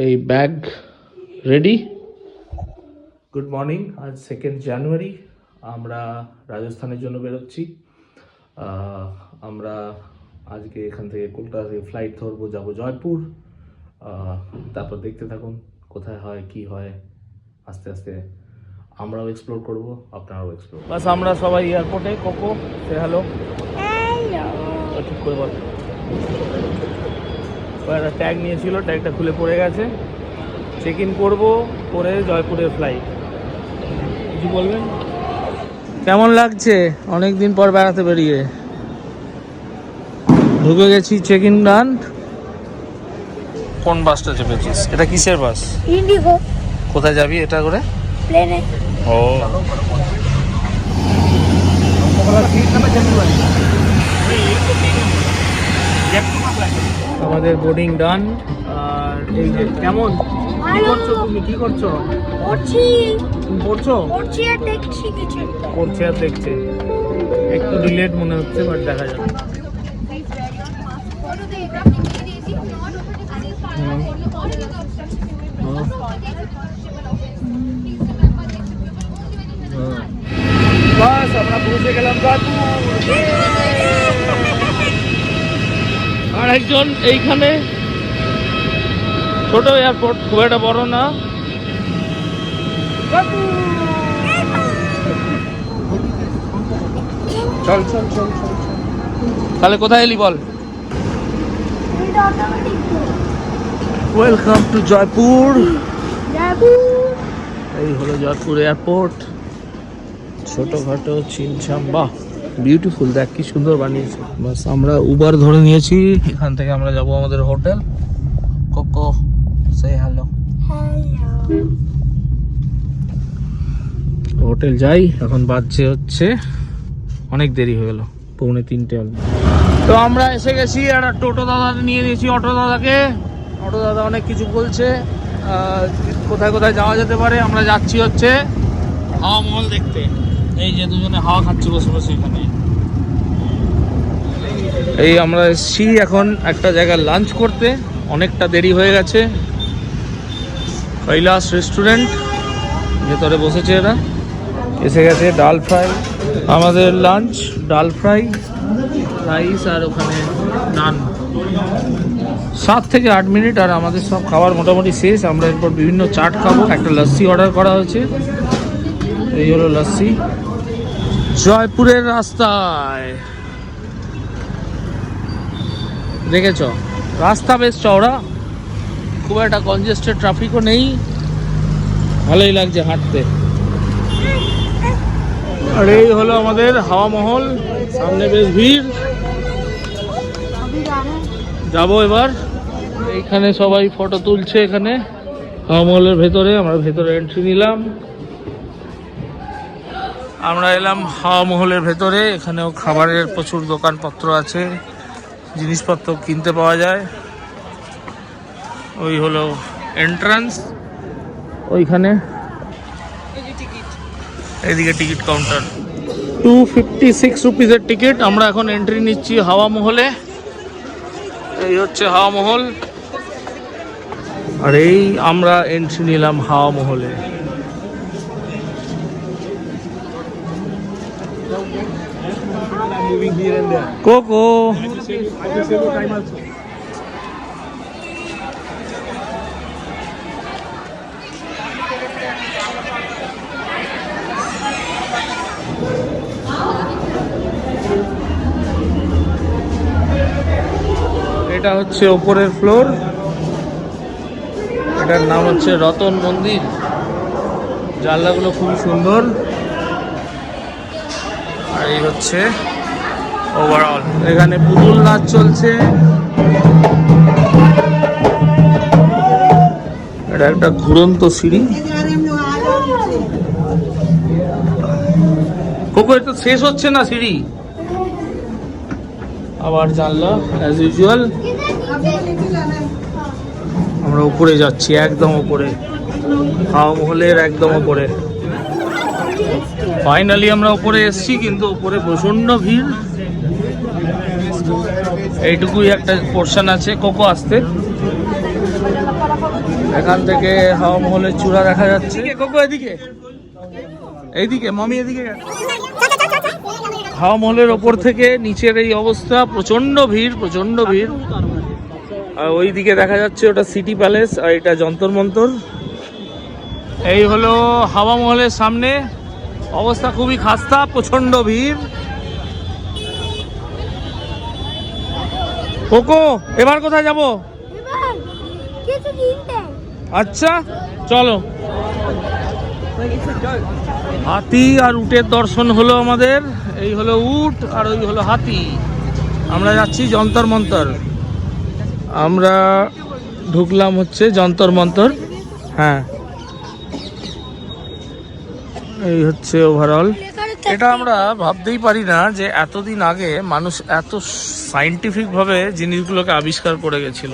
এই bag ready. Good morning, আজ 2 জানুয়ারি। আমরা রাজস্থানের জন্য বেরোচ্ছি। আমরা আজকে এখান থেকে কলকাতা থেকে ফ্লাইট ধরবো, যাবো জয়পুর। তারপর দেখতে থাকুন কোথায় হয় কি হয়। আস্তে আস্তে আমরাও এক্সপ্লোর করব, আপনারাও এক্সপ্লোর। বাস আমরা সবাই এয়ারপোর্টে। কোকো সে হ্যালো। ঠিক করে বল। একটা ট্যাগ নিয়েছিল, ট্যাগটা খুলে পড়ে গেছে। চেক ইন করবো, করে জয়পুরের ফ্লাইট। কিছু বলবেন? কেমন লাগছে অনেক দিন পর বেড়াতে বেরিয়ে? ঢুকে গেছি, চেক ইন ডান। কোন বাসটা চেপেছিস? এটা কিসের বাস? ইন্ডিগো। কোথায় যাবি এটা করে? প্লেনে। ও, আমাদের বোর্ডিং ডান। আর এই যে কেমন কি করছো তুমি? কি করছো? পড়ছি। তুমি পড়ছো? পড়ছি আর দেখছি কিছু। পড়ছে আর দেখছে। একটু ডিলেট মনে হচ্ছে, বাট দেখা যাবে। বাস আমরা পৌঁছে গেলাম জয়পুর। আর একজন এইখানে, ছোট এয়ারপোর্ট, খুব একটা বড় না। চল চল চল চল। তাহলে কোথায় এলি বল? Welcome to Jaipur. এই হলো জয়পুর এয়ারপোর্ট। ছোটখাটো ছিমছাম, বাহ বিউটিফুল। দেখ কি সুন্দর বানিয়েছে। বাস আমরা উবার ধরে নিয়েছি, এখান থেকে আমরা যাব আমাদের হোটেল। কোকো সে হ্যালো। হোটেল যাই। এখন বাজছে হচ্ছে অনেক দেরি হয়ে গেল, 2:45 হল। তো আমরা এসে গেছি। আর টোটো দাদা নিয়ে নিয়েছি, অটো দাদাকে। অটো দাদা অনেক কিছু বলছে, কোথায় কোথায় যাওয়া যেতে পারে। আমরা যাচ্ছি হচ্ছে হাওয়া মহল দেখতে। এই যে দুজনে হাওয়া খাচ্ছি বসে বসে এখানে। এই আমরা এসছি এখন একটা জায়গায় লাঞ্চ করতে, অনেকটা দেরি হয়ে গেছে। কৈলাস রেস্টুরেন্ট, ভেতরে বসেছে এরা। এসে গেছে ডাল ফ্রাই, আমাদের লাঞ্চ ডাল ফ্রাই, রাইস আর ওখানে নান। 7 থেকে 8 মিনিট আর আমাদের সব খাবার মোটামুটি শেষ। আমরা এরপর বিভিন্ন চাট খাবো। একটা লস্যি অর্ডার করা হয়েছে, এই হলো লস্যি। জয়পুরের রাস্তায় দেখেছ, রাস্তা বেশ চওড়া, খুব একটা কনজেস্টেড ট্রাফিকও নেই, ভালোই লাগছে হাঁটতে। আর এই হলো আমাদের হাওয়া মহল, সামনে বেশ ভিড়। যাবো এবার। এইখানে সবাই ফটো তুলছে, এখানে হাওয়া মহলের ভেতরে। আমরা ভেতরে এন্ট্রি নিলাম। আমরা এলাম হাওয়া মহলের ভেতরে। এখানেও খাবারের প্রচুর দোকানপত্র আছে, জিনিসপত্র কিনতে পাওয়া যায়। ওই হলো এন্ট্রান্স, ওইখানে এইদিকে টিকিট কাউন্টার। 256 রুপিসের টিকিট। আমরা এখন এন্ট্রি নিচ্ছি হাওয়া মহলে। এই হচ্ছে হাওয়া মহল, আর এই আমরা এন্ট্রি নিলাম হাওয়া মহলে। কোকো এটা হচ্ছে ওপরের ফ্লোর, এটার নাম হচ্ছে রতন মন্দির। জানলাগুলো খুবই সুন্দর। আর এই হচ্ছে ওভারঅল। এখানে পুতুল নাচ চলছে। এটা একটা ঘুরন্ত সিঁড়ি। কোকো এটা শেষ হচ্ছে না সিঁড়ি। আবার জানলা অ্যাজ ইউজুয়াল। আমরা উপরে যাচ্ছি, একদম উপরে, হাওয়া মহলের একদম উপরে। ফাইনালি আমরা উপরে এসেছি, কিন্তু উপরে প্রচন্ড ভিড়। এইটুকুই একটা পোর্শন আছে কোকো আসতে। এখান থেকে হাওয়া মহলের চূড়া দেখা যাচ্ছে। কোকো এদিকে, এইদিকে মামি এদিকে। হাওয়া মহলের ওপর থেকে নিচের এই অবস্থা, প্রচন্ড ভিড়, প্রচন্ড ভিড়। আর ওই দিকে দেখা যাচ্ছে ওটা সিটি প্যালেস, আর এটা যন্তর মন্তর। এই হলো হাওয়া মহলের সামনে, অবস্থা খুবই খাস্তা, প্রচন্ড ভিড়। কোকো এবার কোথায় যাব? কিছু কিনতে। আচ্ছা চলো। হাতি আর উটের দর্শন হলো আমাদের। এই হলো উট আর ওই হলো হাতি। আমরা যাচ্ছি যন্তর মন্তর। আমরা ঢুকলাম হচ্ছে যন্তর মন্তর। হ্যাঁ, এই হচ্ছে ওভারঅল। এটা আমরা ভাবতেই পারি না যে এতদিন আগে মানুষ এত সাইন্টিফিক ভাবে জিনিসগুলোকে আবিষ্কার করে গেছিল।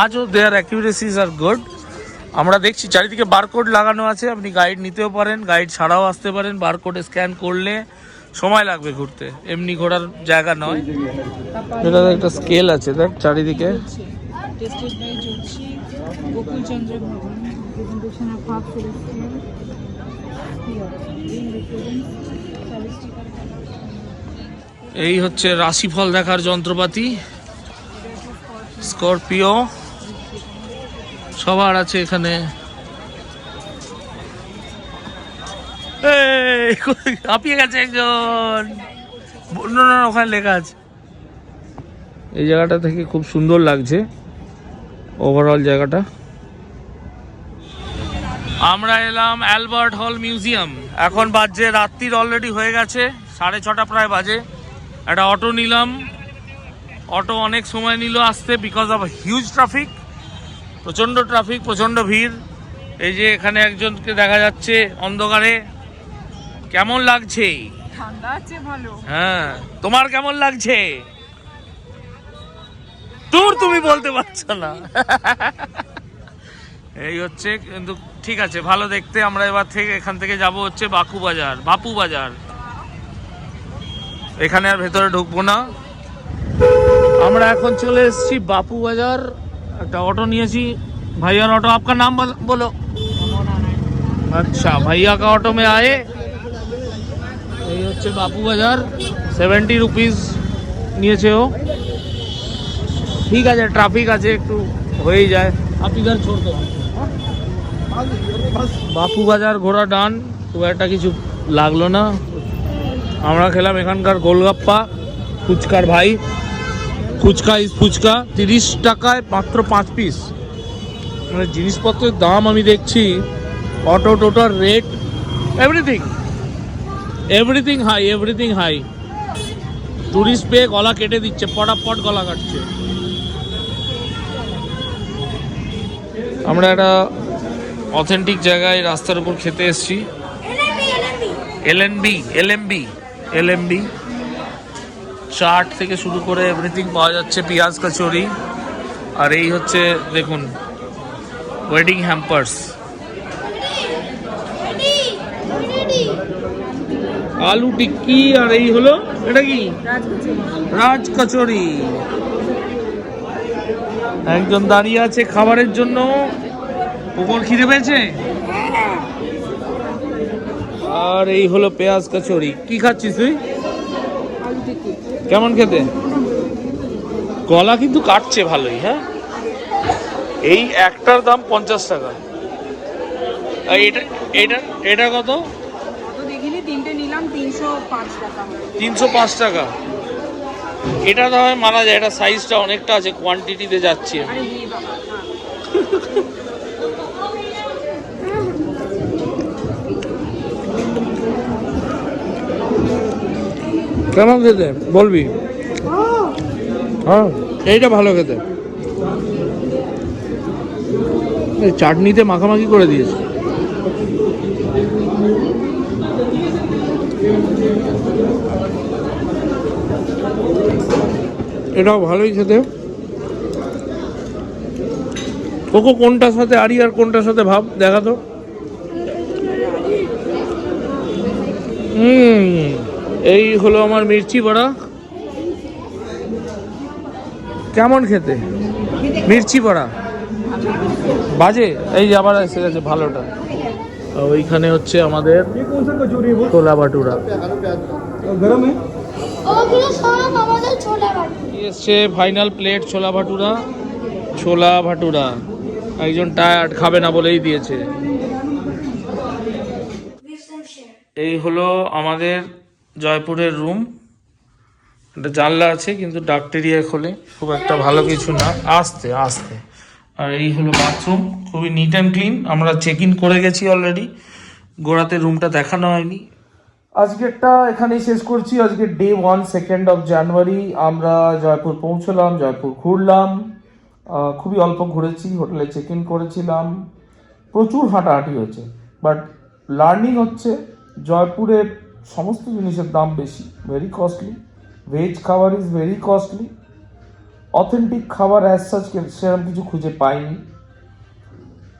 আজও দেয়ার অ্যাকিউরেসিজ আর গুড। আমরা দেখছি চারিদিকে বারকোড লাগানো আছে, আপনি গাইড নিতেও পারেন, গাইড ছাড়াও আসতে পারেন। বারকোডে স্ক্যান করলে সময় লাগবে ঘুরতে, এমনি ঘোরার জায়গা নয়। এটা একটা স্কেল আছে, দেখ চারিদিকে। এই হচ্ছে রাশিফল দেখার যন্ত্রপাতি, স্করপিও সবার আছে এখানে। হাঁপিয়ে গেছে একজন, না ওখানে লেখা আছে। এই জায়গাটা থেকে খুব সুন্দর লাগছে ওভারঅল জায়গাটা। আমরা এলাম অ্যালবার্ট হল মিউজিয়াম। এখন বাজছে রাত্রির অলরেডি হয়ে গেছে, 6:30 প্রায় বাজে। একটা অটো নিলাম, অটো অনেক সময় নিল আসতে বিকজ অফ হিউজ ট্রাফিক, প্রচণ্ড ট্রাফিক, প্রচণ্ড ভিড়। এই যে এখানে একজনকে দেখা যাচ্ছে অন্ধকারে। কেমন লাগছে? ঠান্ডা আছে ভালো। হ্যাঁ, তোমার কেমন লাগছে? তোর তুমি বলতে পারছো না। এই হচ্ছে, কিন্তু ঠিক আছে, ভালো দেখতে। আমরা এবার থেকে এখান থেকে যাব হচ্ছে বাপু বাজার। এখানে আর ভেতরে ঢুকবো না। আমরা এখন চলে এসেছি বাপু বাজার। একটা অটো নিয়েছি। ভাইয়ার ऑटो, आपका नाम बोलो। अच्छा, भैया का ऑटो में आए। এই হচ্ছে বাপু বাজার। 70 রুপিস নিয়েছে ও। ঠিক আছে, ট্রাফিক আছে, একটু হয়েই যায়। आप इधर छोड़ दो। বাপু বাজার ঘোরা ডান, খুব একটা কিছু লাগলো না। আমরা খেলাম এখানকার গোলগাপ্পা, ফুচকার ভাই। ফুচকা 30 টাকায় মাত্র 5 পিস। মানে জিনিসপত্রের দাম আমি দেখছি, auto total rate, everything high. Tourist পেয়ে গলা কেটে দিচ্ছে, পটাপট গলা কাটছে। আমরা একটা অথেন্টিক জায়গায় রাস্তার উপর খেতে এসেছি। এলএমবি চাট থেকে শুরু করে এভরিথিং পাওয়া যাচ্ছে, পেঁয়াজ কচুরি। আর এই হচ্ছে দেখুন ওয়েডিং হ্যাম্পার্স, আলু টিক্কি। আর এই হলো, এটা কি? রাজ কচুরি। একজন দাঁড়িয়ে আছে খাবারের জন্য। ওপর খিদে পেয়েছে। আর এই হলো পেঁয়াজ কচুরি। কি খাচ্ছিস তুই? কেমন খেতে? গলা কিন্তু কাটছে ভালোই। হ্যাঁ, এই একটার দাম 50 টাকা। এটা কত? দেখিনি, তিনটে নিলাম 305 টাকা। 305 টাকা। এটা তো হয় মানা যায়, এটা সাইজটা অনেকটা আছে, কোয়ান্টিটিতে যাচ্ছি। আরে হে বাবা, কেমন খেতে বলবি? হ্যাঁ, এইটা ভালো খেতে। এই চাটনিতে মাখামাখি করে দিয়েছে। এটাও ভালোই খেতে। কোকো কোনটার সাথে আড়ি আর কোনটার সাথে ভাব দেখা তো। এই হলো আমার মির্চি বড়া। কেমন খেতে মির্চি বড়া? বাজে এই যে আবার এসে গেছে ভালোটা। ওইখানে হচ্ছে আমাদের ছোলা ভাটুরা ওগুলো সব আমাদের ছোলা বাটি। এসছে ফাইনাল প্লেট ছোলা ভাটুরা। ছোলা ভাটুরা একজন টায়ার্ড, খাবে না বলেই দিয়েছে। এই হলো আমাদের জয়পুরের রুম। একটা জানলা আছে কিন্তু ডাক্টেরিয়া খোলে, খুব একটা ভালো কিছু না, আস্তে আস্তে। আর এই হলো বাথরুম, খুবই নিট অ্যান্ড ক্লিন। আমরা চেক ইন করে গেছি অলরেডি, গোড়াতে রুমটা দেখানো হয়নি। আজকেরটা এখানেই শেষ করছি। আজকে ডে 1 2nd অফ জানুয়ারি আমরা জয়পুর পৌঁছলাম, জয়পুর ঘুরলাম। খুবই অল্প ঘুরেছি, হোটেলে চেক ইন করেছিলাম, প্রচুর হাঁটাহাঁটি হয়েছে। বাট লার্নিং হচ্ছে জয়পুরের সমস্ত জিনিসের দাম বেশি, ভেরি কস্টলি। ভেজ খাবার ইজ ভেরি কস্টলি। অথেন্টিক খাবার অ্যাজ সাচ সেরকম কিছু খুঁজে পাইনি।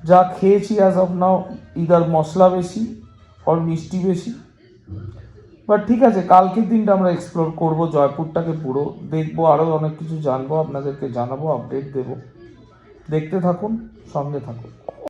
যা খেয়েছি অ্যাজ অফ নাও ইদার মশলা বেশি আর মিষ্টি বেশি। বাট ঠিক আছে, কালকের দিনটা আমরা এক্সপ্লোর করবো জয়পুরটাকে, পুরো দেখবো, আরও অনেক কিছু জানবো, আপনাদেরকে জানাবো, আপডেট দেবো। দেখতে থাকুন, সঙ্গে থাকুন।